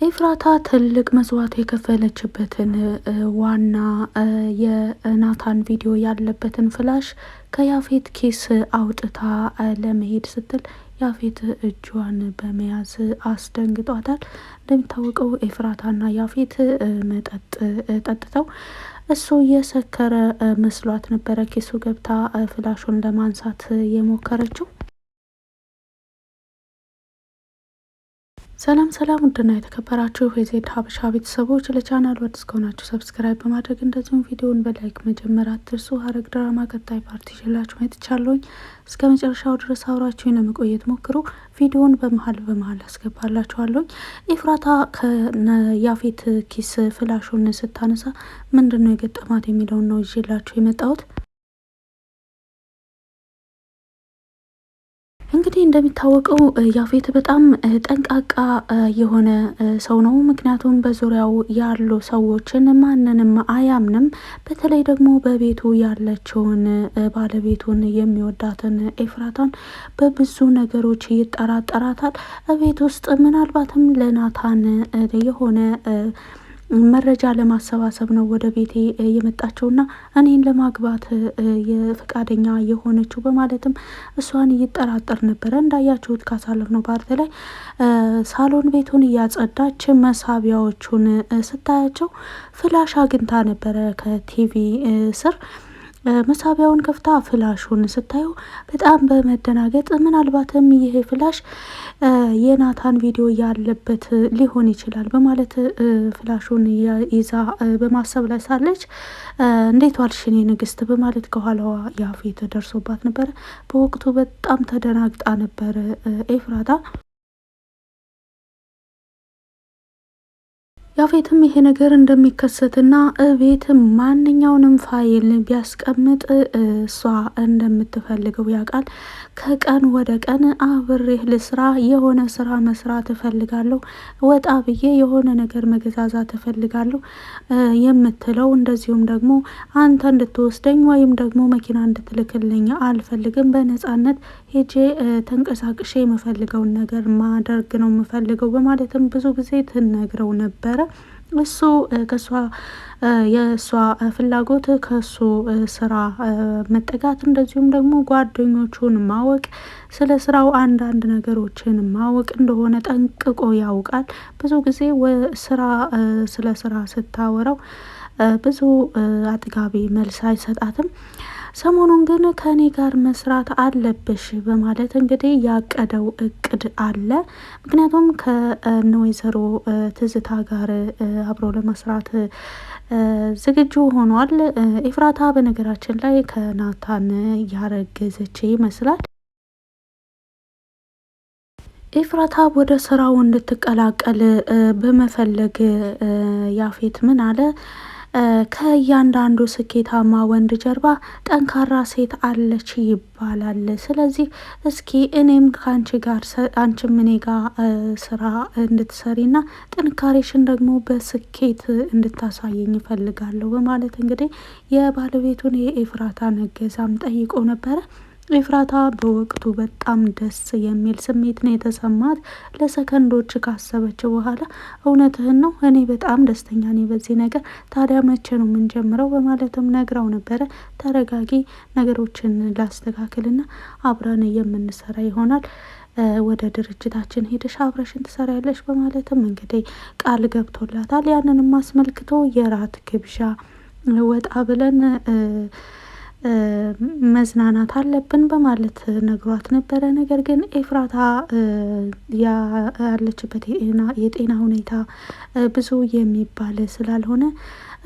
ኤፍራታ ትልቅ መስዋዕት የከፈለችበትን ዋና የናታን ቪዲዮ ያለበትን ፍላሽ ከያፌት ኪስ አውጥታ ለመሄድ ስትል ያፌት እጇን በመያዝ አስደንግጧታል። እንደሚታወቀው ኤፍራታና ያፌት መጠጥ ጠጥተው እሱ እየሰከረ መስሏት ነበረ ኪሱ ገብታ ፍላሹን ለማንሳት የሞከረችው። ሰላም ሰላም፣ ውድና የተከበራችሁ የዜድ ሀበሻ ቤተሰቦች ለቻናሉ አዲስ ከሆናችሁ ሰብስክራይብ በማድረግ እንደዚሁም ቪዲዮውን በላይክ መጀመር አትርሱ። ሐረግ ድራማ ቀጣይ ፓርቲ ይዤላችሁ መጥቻለሁኝ። እስከ መጨረሻው ድረስ አብራችሁኝ ለመቆየት ሞክሩ። ቪዲዮውን በመሀል አስገባላችኋለሁኝ። ኤፍራታ ከያፌት ኪስ ፍላሹን ስታነሳ ምንድን ነው የገጠማት የሚለውን ነው ይዤላችሁ የመጣሁት። እንግዲህ እንደሚታወቀው ያፌት በጣም ጠንቃቃ የሆነ ሰው ነው። ምክንያቱም በዙሪያው ያሉ ሰዎችን ማንንም አያምንም። በተለይ ደግሞ በቤቱ ያለችውን ባለቤቱን የሚወዳትን ኤፍራታን በብዙ ነገሮች ይጠራጠራታል። ቤት ውስጥ ምናልባትም ለናታን የሆነ መረጃ ለማሰባሰብ ነው ወደ ቤቴ የመጣችውና እኔን ለማግባት የፈቃደኛ የሆነችው በማለትም እሷን ይጠራጠር ነበረ። እንዳያችሁት ካሳለፍነው ፓርት ላይ ሳሎን ቤቱን እያጸዳች መሳቢያዎቹን ስታያቸው ፍላሽ አግኝታ ነበረ ከቲቪ ስር። መሳቢያውን ከፍታ ፍላሹን ስታዩ በጣም በመደናገጥ ምናልባትም ይሄ ፍላሽ የናታን ቪዲዮ ያለበት ሊሆን ይችላል በማለት ፍላሹን ይዛ በማሰብ ላይ ሳለች እንዴት ዋልሽ የኔ ንግስት በማለት ከኋላዋ ያፌት ደርሶባት ነበረ። በወቅቱ በጣም ተደናግጣ ነበረ ኤፍራታ። ያፌትም ይሄ ነገር እንደሚከሰትና እቤት ማንኛውንም ፋይል ቢያስቀምጥ እሷ እንደምትፈልገው ያውቃል። ከቀን ወደ ቀን አብሬህ ልስራ፣ የሆነ ስራ መስራት እፈልጋለሁ፣ ወጣ ብዬ የሆነ ነገር መገዛዛት እፈልጋለሁ የምትለው እንደዚሁም ደግሞ አንተ እንድትወስደኝ ወይም ደግሞ መኪና እንድትልክልኝ አልፈልግም፣ በነጻነት ሄጄ ተንቀሳቅሼ የምፈልገውን ነገር ማድረግ ነው የምፈልገው በማለትም ብዙ ጊዜ ትነግረው ነበረ። እሱ ከሷ የእሷ ፍላጎት ከሱ ስራ መጠጋት እንደዚሁም ደግሞ ጓደኞቹን ማወቅ፣ ስለ ስራው አንዳንድ ነገሮችን ማወቅ እንደሆነ ጠንቅቆ ያውቃል። ብዙ ጊዜ ስለ ስራ ስታወራው ብዙ አጥጋቢ መልስ አይሰጣትም። ሰሞኑን ግን ከኔ ጋር መስራት አለብሽ በማለት እንግዲህ ያቀደው እቅድ አለ። ምክንያቱም ከወይዘሮ ትዝታ ጋር አብሮ ለመስራት ዝግጁ ሆኗል። ኤፍራታ በነገራችን ላይ ከናታን ያረገዘች ይመስላል። ኤፍራታ ወደ ስራው እንድትቀላቀል በመፈለግ ያፌት ምን አለ? ከእያንዳንዱ ስኬታማ ወንድ ጀርባ ጠንካራ ሴት አለች ይባላል። ስለዚህ እስኪ እኔም ከአንቺ ጋር አንቺም እኔ ጋር ስራ እንድትሰሪና ጥንካሬሽን ደግሞ በስኬት እንድታሳየኝ ይፈልጋለሁ በማለት እንግዲህ የባለቤቱን የኤፍራታን እገዛም ጠይቆ ነበረ። ኤፍራታ በወቅቱ በጣም ደስ የሚል ስሜት ነው የተሰማት። ለሰከንዶች ካሰበች በኋላ እውነትህን ነው፣ እኔ በጣም ደስተኛ ነኝ በዚህ ነገር፣ ታዲያ መቼ ነው የምንጀምረው በማለትም ነግራው ነበረ። ተረጋጊ፣ ነገሮችን ላስተካክልና አብረን የምንሰራ ይሆናል፣ ወደ ድርጅታችን ሄደሽ አብረሽን ትሰሪያለሽ በማለትም እንግዲህ ቃል ገብቶላታል። ያንንም አስመልክቶ የራት ግብዣ ወጣ ብለን መዝናናት አለብን በማለት ነግሯት ነበረ። ነገር ግን ኤፍራታ ያለችበት የጤና ሁኔታ ብዙ የሚባል ስላልሆነ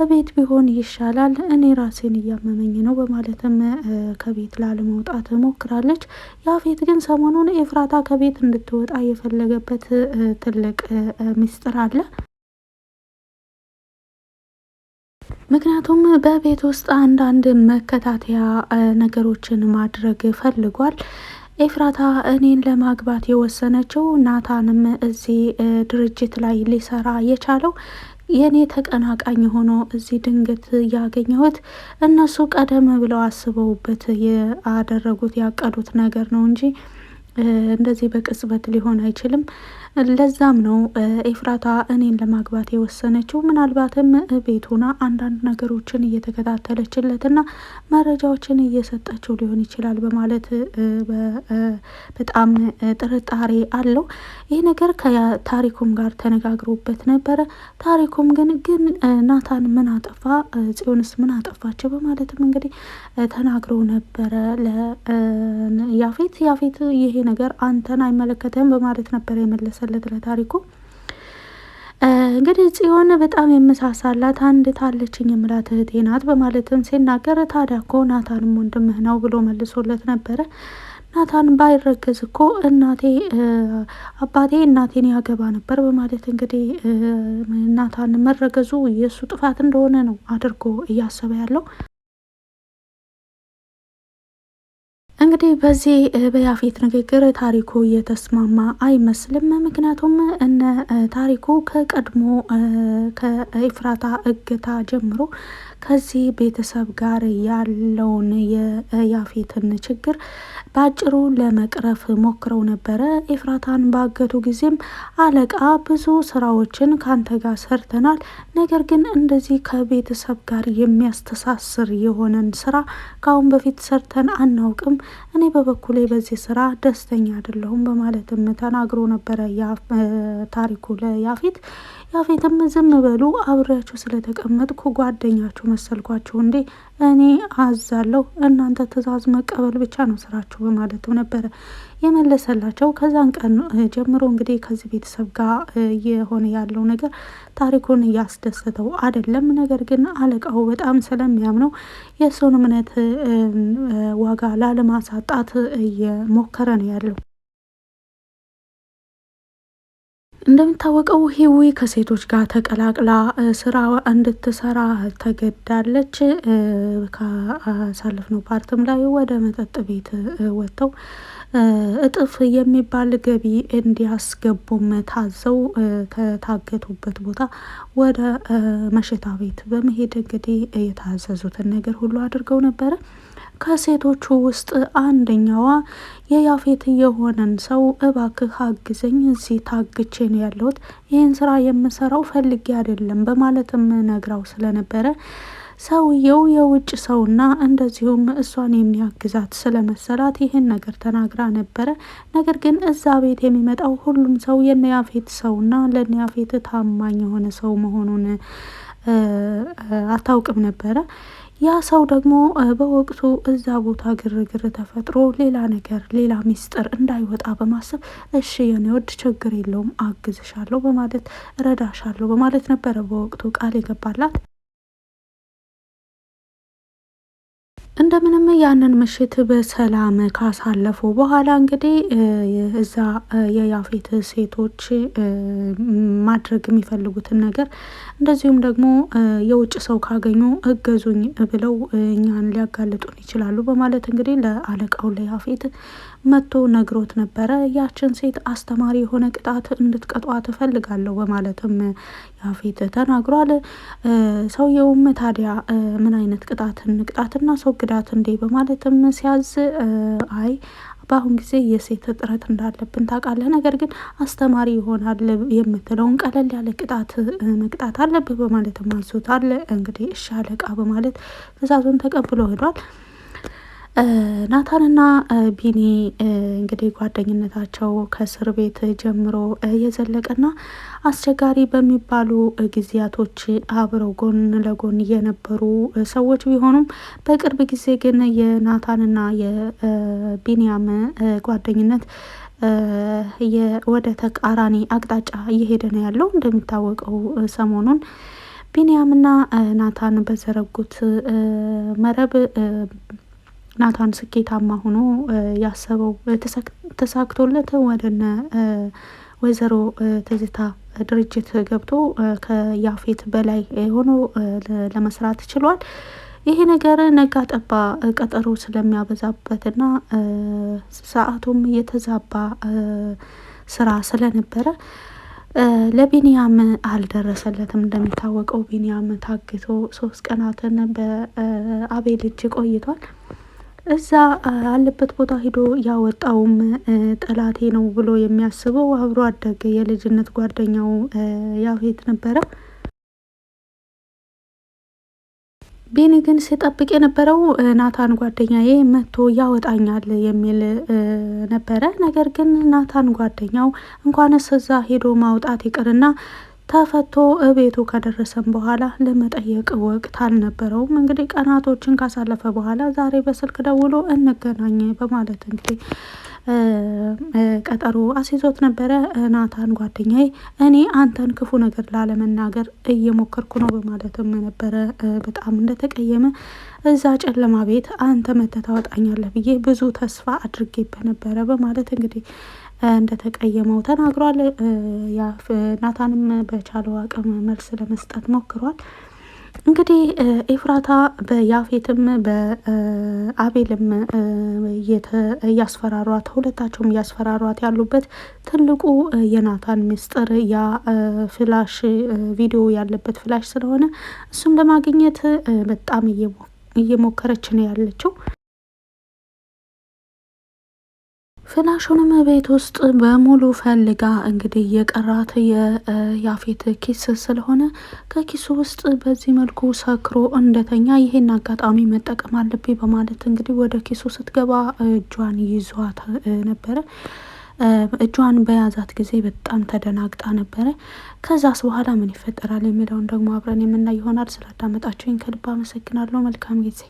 ቤት ቢሆን ይሻላል፣ እኔ ራሴን እያመመኝ ነው በማለትም ከቤት ላለመውጣት ሞክራለች። ያፌት ግን ሰሞኑን ኤፍራታ ከቤት እንድትወጣ የፈለገበት ትልቅ ሚስጥር አለ። ምክንያቱም በቤት ውስጥ አንዳንድ መከታተያ ነገሮችን ማድረግ ፈልጓል። ኤፍራታ እኔን ለማግባት የወሰነችው ናታንም እዚህ ድርጅት ላይ ሊሰራ የቻለው የኔ ተቀናቃኝ ሆኖ እዚህ ድንገት ያገኘሁት እነሱ ቀደም ብለው አስበውበት ያደረጉት ያቀዱት ነገር ነው እንጂ እንደዚህ በቅጽበት ሊሆን አይችልም። ለዛም ነው ኤፍራታ እኔን ለማግባት የወሰነችው። ምናልባትም ቤት ሆና አንዳንድ ነገሮችን እየተከታተለችለትና መረጃዎችን እየሰጠችው ሊሆን ይችላል በማለት በጣም ጥርጣሬ አለው። ይህ ነገር ከታሪኩም ጋር ተነጋግሮበት ነበረ። ታሪኩም ግን ናታን ምን አጠፋ፣ ጽዮንስ ምን አጠፋቸው በማለትም እንግዲህ ተናግሮ ነበረ ለያፌት። ያፌት ይሄ ነገር አንተን አይመለከትም በማለት ነበረ የመለሰለት ለታሪኩ። እንግዲህ ጽዮን በጣም የምሳሳላት አንድ ታለችኝ የምላት እህቴ ናት በማለትም ሲናገር፣ ታዲያ እኮ ናታንም ወንድምህ ነው ብሎ መልሶለት ነበረ። ናታን ባይረገዝ እኮ አባቴ እናቴን ያገባ ነበር በማለት እንግዲህ ናታን መረገዙ የእሱ ጥፋት እንደሆነ ነው አድርጎ እያሰበ ያለው። እንግዲህ በዚህ በያፌት ንግግር ታሪኩ እየተስማማ አይመስልም። ምክንያቱም እነ ታሪኩ ከቀድሞ ከኤፍራታ እገታ ጀምሮ ከዚህ ቤተሰብ ጋር ያለውን የያፌትን ችግር በአጭሩ ለመቅረፍ ሞክረው ነበረ። ኤፍራታን ባገቱ ጊዜም አለቃ ብዙ ስራዎችን ካንተ ጋር ሰርተናል፣ ነገር ግን እንደዚህ ከቤተሰብ ጋር የሚያስተሳስር የሆነን ስራ ከአሁን በፊት ሰርተን አናውቅም፣ እኔ በበኩሌ በዚህ ስራ ደስተኛ አይደለሁም በማለትም ተናግሮ ነበረ ታሪኩ ለያፌት። ያፌትም ዝም በሉ አብሬያችሁ ስለተቀመጥኩ ጓደኛችሁ መሰልኳችሁ እንዴ? እኔ አዛለሁ፣ እናንተ ትዕዛዝ መቀበል ብቻ ነው ስራችሁ በማለትም ነበረ የመለሰላቸው። ከዛን ቀን ጀምሮ እንግዲህ ከዚህ ቤተሰብ ጋር የሆነ ያለው ነገር ታሪኩን እያስደሰተው አይደለም። ነገር ግን አለቃው በጣም ስለሚያምነው የእሱን እምነት ዋጋ ላለማሳጣት እየሞከረ ነው ያለው። እንደሚታወቀው ሂዊ ከሴቶች ጋር ተቀላቅላ ስራ እንድትሰራ ተገዳለች። ካሳለፍነው ፓርትም ላይ ወደ መጠጥ ቤት ወጥተው እጥፍ የሚባል ገቢ እንዲያስገቡም ታዘው ከታገቱበት ቦታ ወደ መሸታ ቤት በመሄድ እንግዲህ የታዘዙትን ነገር ሁሉ አድርገው ነበረ። ከሴቶቹ ውስጥ አንደኛዋ የያፌት የሆነን ሰው እባክህ አግዘኝ፣ እዚህ ታግቼ ነው ያለሁት፣ ይህን ስራ የምሰራው ፈልጌ አይደለም በማለትም ነግራው ስለነበረ ሰውየው የውጭ ሰውና እንደዚሁም እሷን የሚያግዛት ስለመሰላት ይህን ነገር ተናግራ ነበረ። ነገር ግን እዛ ቤት የሚመጣው ሁሉም ሰው የነያፌት ሰውና ለነያፌት ታማኝ የሆነ ሰው መሆኑን አታውቅም ነበረ። ያ ሰው ደግሞ በወቅቱ እዛ ቦታ ግርግር ተፈጥሮ ሌላ ሚስጥር እንዳይወጣ በማሰብ እሺ የኔ ወድ ችግር የለውም አግዝሻለሁ በማለት ረዳሻለሁ በማለት ነበረ በወቅቱ ቃል የገባላት። እንደምንም ያንን ምሽት በሰላም ካሳለፉ በኋላ እንግዲህ እዛ የያፌት ሴቶች ማድረግ የሚፈልጉትን ነገር እንደዚሁም ደግሞ የውጭ ሰው ካገኙ እገዙኝ ብለው እኛን ሊያጋልጡን ይችላሉ በማለት እንግዲህ ለአለቃው ለያፌት መጥቶ ነግሮት ነበረ። ያችን ሴት አስተማሪ የሆነ ቅጣት እንድትቀጧት እፈልጋለሁ በማለትም ያፌት ተናግሯል። ሰውየውም ታዲያ ምን አይነት ቅጣት እንቅጣትና ሰው ግዳት እንዴ በማለትም ሲያዝ አይ በአሁን ጊዜ የሴት እጥረት እንዳለብን ታውቃለህ፣ ነገር ግን አስተማሪ ይሆናል የምትለውን ቀለል ያለ ቅጣት መቅጣት አለብህ በማለትም አንሶታል። እንግዲህ እሺ አለቃ በማለት ትዕዛዙን ተቀብሎ ሄዷል። ናታንና ቢኒ እንግዲህ ጓደኝነታቸው ከእስር ቤት ጀምሮ የዘለቀና አስቸጋሪ በሚባሉ ጊዜያቶች አብረው ጎን ለጎን የነበሩ ሰዎች ቢሆኑም በቅርብ ጊዜ ግን የናታንና የቢኒያም ጓደኝነት ወደ ተቃራኒ አቅጣጫ እየሄደ ነው ያለው። እንደሚታወቀው ሰሞኑን ቢኒያምና ናታን በዘረጉት መረብ ናታን ስኬታማ ሆኖ ያሰበው ተሳክቶለት ወደነ ወይዘሮ ትዝታ ድርጅት ገብቶ ከያፌት በላይ ሆኖ ለመስራት ችሏል። ይሄ ነገር ነጋ ጠባ ቀጠሮ ስለሚያበዛበትና ሰዓቱም የተዛባ ስራ ስለነበረ ለቢኒያም አልደረሰለትም። እንደሚታወቀው ቢኒያም ታግቶ 3 ቀናትን በአቤል እጅ ቆይቷል። እዛ አለበት ቦታ ሂዶ ያወጣውም ጠላቴ ነው ብሎ የሚያስበው አብሮ አደገ የልጅነት ጓደኛው ያፌት ነበረ። ቤኒ ግን ሲጠብቅ የነበረው ናታን ጓደኛዬ መጥቶ ያወጣኛል የሚል ነበረ። ነገር ግን ናታን ጓደኛው እንኳንስ እዛ ሄዶ ማውጣት ይቅርና ተፈቶ እቤቱ ከደረሰም በኋላ ለመጠየቅ ወቅት አልነበረውም። እንግዲህ ቀናቶችን ካሳለፈ በኋላ ዛሬ በስልክ ደውሎ እንገናኝ በማለት እንግዲህ ቀጠሮ አስይዞት ነበረ። ናታን ጓደኛዬ እኔ አንተን ክፉ ነገር ላለመናገር እየሞከርኩ ነው በማለትም ነበረ በጣም እንደተቀየመ እዛ ጨለማ ቤት አንተ መተህ ታወጣኛለህ ብዬ ብዙ ተስፋ አድርጌብህ ነበረ በማለት እንግዲህ እንደተቀየመው ተናግሯል። ናታንም በቻለው አቅም መልስ ለመስጠት ሞክሯል። እንግዲህ ኤፍራታ በያፌትም በአቤልም እያስፈራሯት ሁለታቸውም እያስፈራሯት ያሉበት ትልቁ የናታን ምስጢር ያ ፍላሽ ቪዲዮ ያለበት ፍላሽ ስለሆነ እሱም ለማግኘት በጣም እየሞከረች ነው ያለችው። ፍላሹንም ቤት ውስጥ በሙሉ ፈልጋ እንግዲህ የቀራት የያፌት ኪስ ስለሆነ ከኪሱ ውስጥ በዚህ መልኩ ሰክሮ እንደተኛ ይሄን አጋጣሚ መጠቀም አለብኝ በማለት እንግዲህ ወደ ኪሱ ስትገባ እጇን ይዟት ነበረ። እጇን በያዛት ጊዜ በጣም ተደናግጣ ነበረ። ከዛስ በኋላ ምን ይፈጠራል የሚለውን ደግሞ አብረን የምናይ ይሆናል። ስላዳመጣችሁኝ ከልብ አመሰግናለሁ። መልካም ጊዜ